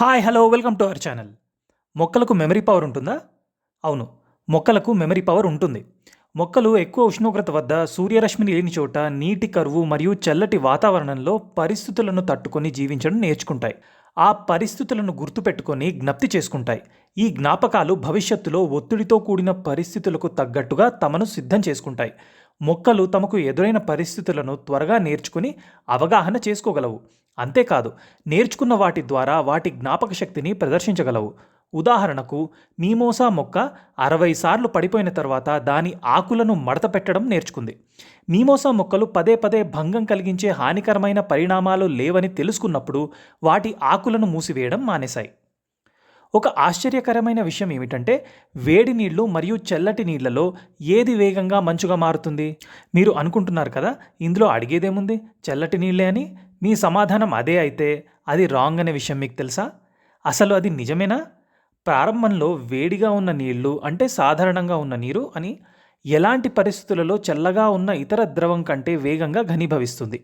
Hi! Hello! Welcome to our channel. మొక్కలకు memory power ఉంటుందా? అవును. మొక్కలకు మెమరీ పవర్ ఉంటుంది. మొక్కలు ఎక్కువ ఉష్ణోగ్రత వద్ద, సూర్యరశ్మిని లేని చోట, నీటి కరువు మరియు చల్లటి వాతావరణంలో పరిస్థితులను తట్టుకొని జీవించడం నేర్చుకుంటాయి. ఆ పరిస్థితులను గుర్తుపెట్టుకొని జ్ఞప్తి చేసుకుంటాయి. ఈ జ్ఞాపకాలు భవిష్యత్తులో ఒత్తిడితో కూడిన పరిస్థితులకు తగ్గట్టుగా తమను సిద్ధం చేసుకుంటాయి. మొక్కలు తమకు ఎదురైన పరిస్థితులను త్వరగా నేర్చుకుని అవగాహన చేసుకోగలవు. అంతేకాదు, నేర్చుకున్న వాటి ద్వారా వాటి జ్ఞాపక శక్తిని ప్రదర్శించగలవు. ఉదాహరణకు, మీమోసా మొక్క 60 సార్లు పడిపోయిన తర్వాత దాని ఆకులను మడత పెట్టడం నేర్చుకుంది. మీమోసా మొక్కలు పదే పదే భంగం కలిగించే హానికరమైన పరిణామాలు లేవని తెలుసుకున్నప్పుడు వాటి ఆకులను మూసివేయడం మానేశాయి. ఒక ఆశ్చర్యకరమైన విషయం ఏమిటంటే, వేడి నీళ్లు మరియు చల్లటి నీళ్లలో ఏది వేగంగా మంచుగా మారుతుంది? మీరు అనుకుంటున్నారు కదా, ఇందులో అడిగేదేముంది, చల్లటి నీళ్ళే అని. మీ సమాధానం అదే అయితే అది రాంగ్ అనే విషయం మీకు తెలుసా? అసలు అది నిజమేనా? ప్రారంభంలో వేడిగా ఉన్న నీళ్లు అంటే సాధారణంగా ఉన్న నీరు అని, ఎలాంటి పరిస్థితులలో చల్లగా ఉన్న ఇతర ద్రవం కంటే వేగంగా ఘనీభవిస్తుంది.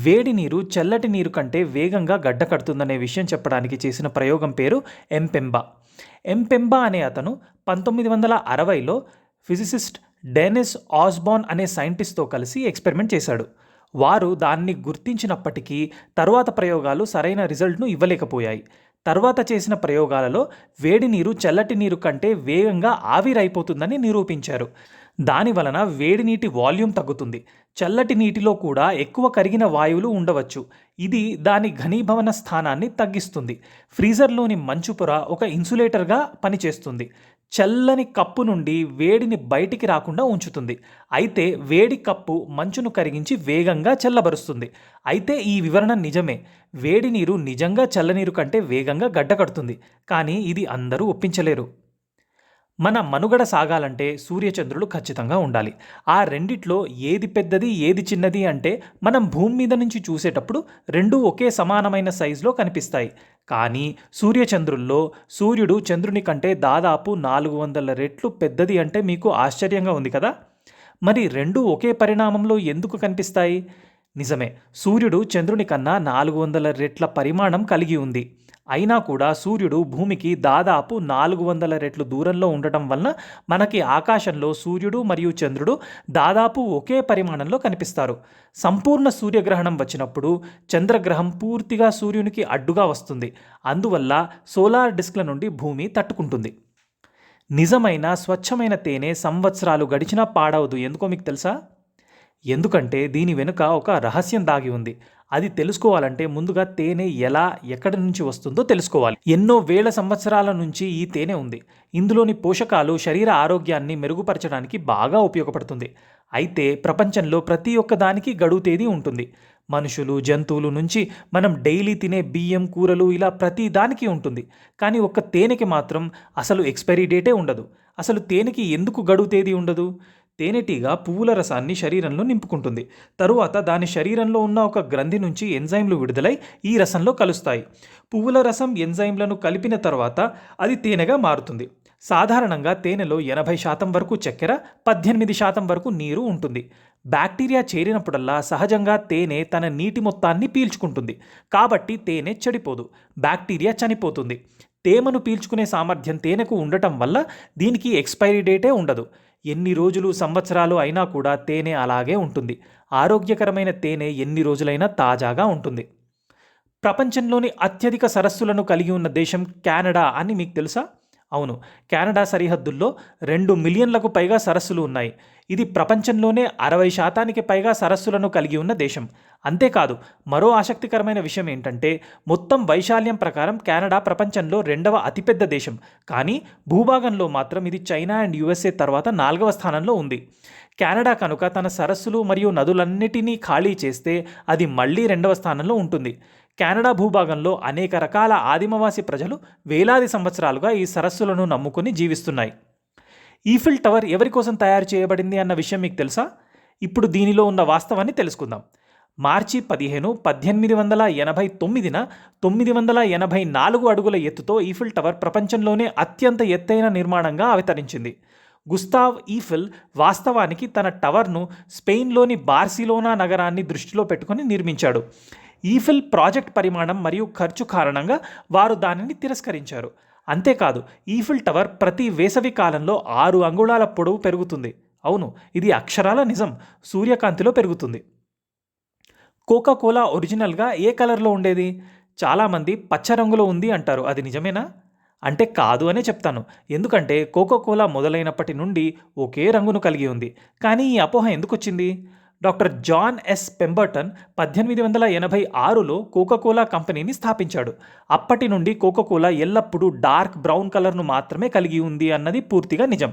వేడి నీరు చల్లటి నీరు కంటే వేగంగా గడ్డ కడుతుందనే విషయం చెప్పడానికి చేసిన ప్రయోగం పేరు ఎంపెంబా. ఎంపెంబా అనే అతను 1960లో ఫిజిసిస్ట్ డెనిస్ ఆస్బాన్ అనే సైంటిస్ట్తో కలిసి ఎక్స్పెరిమెంట్ చేశాడు. వారు దాన్ని గుర్తించినప్పటికీ తరువాత ప్రయోగాలు సరైన రిజల్ట్ను ఇవ్వలేకపోయాయి. తర్వాత చేసిన ప్రయోగాలలో వేడి నీరు చల్లటి నీరు కంటే వేగంగా ఆవిరైపోతుందని నిరూపించారు. దాని వలన వేడి నీటి వాల్యూమ్ తగ్గుతుంది. చల్లటి నీటిలో కూడా ఎక్కువ కరిగిన వాయువులు ఉండవచ్చు. ఇది దాని ఘనీభవన స్థానాన్ని తగ్గిస్తుంది. ఫ్రీజర్లోని మంచు పొర ఒక ఇన్సులేటర్గా పనిచేస్తుంది. చల్లని కప్పు నుండి వేడిని బయటికి రాకుండా ఉంచుతుంది. అయితే వేడి కప్పు మంచును కరిగించి వేగంగా చల్లబరుస్తుంది. అయితే ఈ వివరణ నిజమే. వేడి నీరు నిజంగా చల్లనీరు కంటే వేగంగా గడ్డకడుతుంది. కానీ ఇది అందరూ ఒప్పించలేరు. మన మనుగడ సాగాలంటే సూర్యచంద్రులు ఖచ్చితంగా ఉండాలి. ఆ రెండిట్లో ఏది పెద్దది, ఏది చిన్నది అంటే మనం భూమి మీద నుంచి చూసేటప్పుడు రెండూ ఒకే సమానమైన సైజులో కనిపిస్తాయి. కానీ సూర్యచంద్రుల్లో సూర్యుడు చంద్రుని కంటే దాదాపు 400 రెట్లు పెద్దది అంటే మీకు ఆశ్చర్యంగా ఉంది కదా? మరి రెండూ ఒకే పరిణామంలో ఎందుకు కనిపిస్తాయి? నిజమే, సూర్యుడు చంద్రుని కన్నా 400 రెట్ల పరిమాణం కలిగి ఉంది. అయినా కూడా సూర్యుడు భూమికి దాదాపు 400 రెట్లు దూరంలో ఉండటం వలన మనకి ఆకాశంలో సూర్యుడు మరియు చంద్రుడు దాదాపు ఒకే పరిమాణంలో కనిపిస్తారు. సంపూర్ణ సూర్యగ్రహణం వచ్చినప్పుడు చంద్రగ్రహం పూర్తిగా సూర్యునికి అడ్డుగా వస్తుంది. అందువల్ల సోలార్ డిస్క్ల నుండి భూమి తట్టుకుంటుంది. నిజమైన స్వచ్ఛమైన తేనె సంవత్సరాలు గడిచినా పాడవదు. ఎందుకో మీకు తెలుసా? ఎందుకంటే దీని వెనుక ఒక రహస్యం దాగి ఉంది. అది తెలుసుకోవాలంటే ముందుగా తేనె ఎలా, ఎక్కడి నుంచి వస్తుందో తెలుసుకోవాలి. ఎన్నో వేల సంవత్సరాల నుంచి ఈ తేనె ఉంది. ఇందులోని పోషకాలు శరీర ఆరోగ్యాన్ని మెరుగుపరచడానికి బాగా ఉపయోగపడుతుంది. అయితే ప్రపంచంలో ప్రతి ఒక్క దానికి గడువు తేదీ ఉంటుంది. మనుషులు, జంతువులు నుంచి మనం డైలీ తినే బియ్యం, కూరలు ఇలా ప్రతి దానికి ఉంటుంది. కానీ ఒక్క తేనెకి మాత్రం అసలు ఎక్స్పైరీ డేటే ఉండదు. అసలు తేనెకి ఎందుకు గడువు తేదీ ఉండదు? తేనెటీగ పువ్వుల రసాన్ని శరీరంలో నింపుకుంటుంది. తరువాత దాని శరీరంలో ఉన్న ఒక గ్రంథి నుంచి ఎంజైమ్లు విడుదలై ఈ రసంలో కలుస్తాయి. పువ్వుల రసం ఎంజైమ్లను కలిపిన తర్వాత అది తేనెగా మారుతుంది. సాధారణంగా తేనెలో 80% వరకు చక్కెర, 18% వరకు నీరు ఉంటుంది. బ్యాక్టీరియా చేరినప్పుడల్లా సహజంగా తేనె తన నీటి మొత్తాన్ని పీల్చుకుంటుంది. కాబట్టి తేనె చెడిపోదు, బ్యాక్టీరియా చనిపోతుంది. తేమను పీల్చుకునే సామర్థ్యం తేనెకు ఉండటం వల్ల దీనికి ఎక్స్పైరీ డేటే ఉండదు. ఎన్ని రోజులు, సంవత్సరాలు అయినా కూడా తేనె అలాగే ఉంటుంది. ఆరోగ్యకరమైన తేనె ఎన్ని రోజులైనా తాజాగా ఉంటుంది. ప్రపంచంలోని అత్యధిక సరస్సులను కలిగి ఉన్న దేశం కెనడా అని మీకు తెలుసా? అవును, కెనడా సరిహద్దుల్లో 2 మిలియన్లకు పైగా సరస్సులు ఉన్నాయి. ఇది ప్రపంచంలోనే 60% పైగా సరస్సులను కలిగి ఉన్న దేశం. అంతేకాదు, మరో ఆసక్తికరమైన విషయం ఏంటంటే, మొత్తం వైశాల్యం ప్రకారం కెనడా ప్రపంచంలో 2వ అతిపెద్ద దేశం. కానీ భూభాగంలో మాత్రం ఇది చైనా అండ్ యుఎస్ఏ తర్వాత 4వ స్థానంలో ఉంది. కెనడా కనుక తన సరస్సులు మరియు నదులన్నిటినీ ఖాళీ చేస్తే అది మళ్ళీ 2వ స్థానంలో ఉంటుంది. కెనడా భూభాగంలో అనేక రకాల ఆదిమవాసి ప్రజలు వేలాది సంవత్సరాలుగా ఈ సరస్సులను నమ్ముకుని జీవిస్తున్నాయి. ఈఫిల్ టవర్ ఎవరి కోసం తయారు చేయబడింది అన్న విషయం మీకు తెలుసా? ఇప్పుడు దీనిలో ఉన్న వాస్తవాన్ని తెలుసుకుందాం. మార్చి 15, 1889న 984 అడుగుల ఎత్తుతో ఈఫిల్ టవర్ ప్రపంచంలోనే అత్యంత ఎత్తైన నిర్మాణంగా అవతరించింది. గుస్తావ్ ఈఫిల్ వాస్తవానికి తన టవర్ను స్పెయిన్లోని బార్సిలోనా నగరాన్ని దృష్టిలో పెట్టుకుని నిర్మించాడు. ఈఫిల్ ప్రాజెక్ట్ పరిమాణం మరియు ఖర్చు కారణంగా వారు దానిని తిరస్కరించారు. అంతేకాదు, ఈఫిల్ టవర్ ప్రతి వేసవి కాలంలో 6 అంగుళాల పొడవు పెరుగుతుంది. అవును, ఇది అక్షరాల నిజం. సూర్యకాంతిలో పెరుగుతుంది. కోకా కోలా ఒరిజినల్గా ఏ కలర్లో ఉండేది? చాలామంది పచ్చ రంగులో ఉంది అంటారు. అది నిజమేనా? అంటే కాదు అనే చెప్తాను. ఎందుకంటే కోకా కోలా మొదలైనప్పటి నుండి ఒకే రంగును కలిగి ఉంది. కానీ ఈ అపోహ ఎందుకొచ్చింది? డాక్టర్ జాన్ ఎస్ పెంబర్టన్ 1886లో కోకా కోలా కంపెనీని స్థాపించాడు. అప్పటి నుండి కోకా కోలా ఎల్లప్పుడూ డార్క్ బ్రౌన్ కలర్ను మాత్రమే కలిగి ఉంది అన్నది పూర్తిగా నిజం.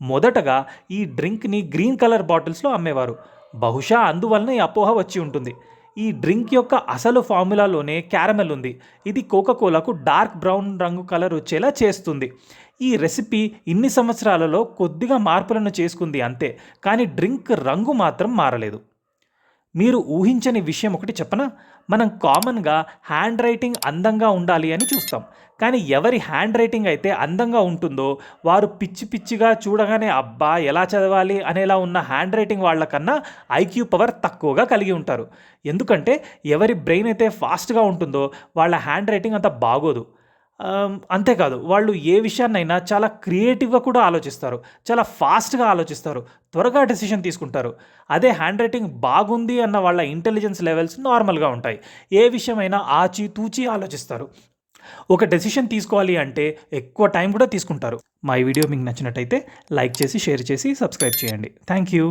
మొదటగా ఈ డ్రింక్ని గ్రీన్ కలర్ బాటిల్స్లో అమ్మేవారు. బహుశా అందువలన ఈ అపోహ వచ్చి ఉంటుంది. ఈ డ్రింక్ యొక్క అసలు ఫార్ములాలోనే క్యారమెల్ ఉంది. ఇది కోకా కోలాకు డార్క్ బ్రౌన్ రంగు కలర్ వచ్చేలా చేస్తుంది. ఈ రెసిపీ ఇన్ని సంవత్సరాలలో కొద్దిగా మార్పులను చేసుకుంది అంతే, కానీ డ్రింక్ రంగు మాత్రం మారలేదు. మీరు ఊహించని విషయం ఒకటి చెప్పనా? మనం కామన్‌గా హ్యాండ్ రైటింగ్ అందంగా ఉండాలి అని చూస్తాం. కానీ ఎవరి హ్యాండ్ రైటింగ్ అయితే అందంగా ఉంటుందో, వారు పిచ్చి పిచ్చిగా చూడగానే అబ్బా! ఎలా చదవాలి అనేలా ఉన్న హ్యాండ్ రైటింగ్ వాళ్ళకన్నా ఐక్యూ పవర్ తక్కువగా కలిగి ఉంటారు. ఎందుకంటే ఎవరి బ్రెయిన్ అయితే ఫాస్ట్‌గా ఉంటుందో వాళ్ళ హ్యాండ్ రైటింగ్ అంత బాగోదు. అంతేకాదు, వాళ్ళు ఏ విషయాన్నైనా చాలా క్రియేటివ్‌గా కూడా ఆలోచిస్తారు. చాలా ఫాస్ట్‌గా ఆలోచిస్తారు. త్వరగా డెసిషన్ తీసుకుంటారు. అదే హ్యాండ్ రైటింగ్ బాగుంది అన్న వాళ్ళ ఇంటెలిజెన్స్ లెవెల్స్ నార్మల్‌గా ఉంటాయి. ఏ విషయమైనా ఆచితూచి ఆలోచిస్తారు. ఒక డెసిషన్ తీసుకోవాలి అంటే ఎక్కువ టైం కూడా తీసుకుంటారు. మా ఈ వీడియో మీకు నచ్చినట్టయితే లైక్ చేసి, షేర్ చేసి, సబ్స్క్రైబ్ చేయండి. Thank you.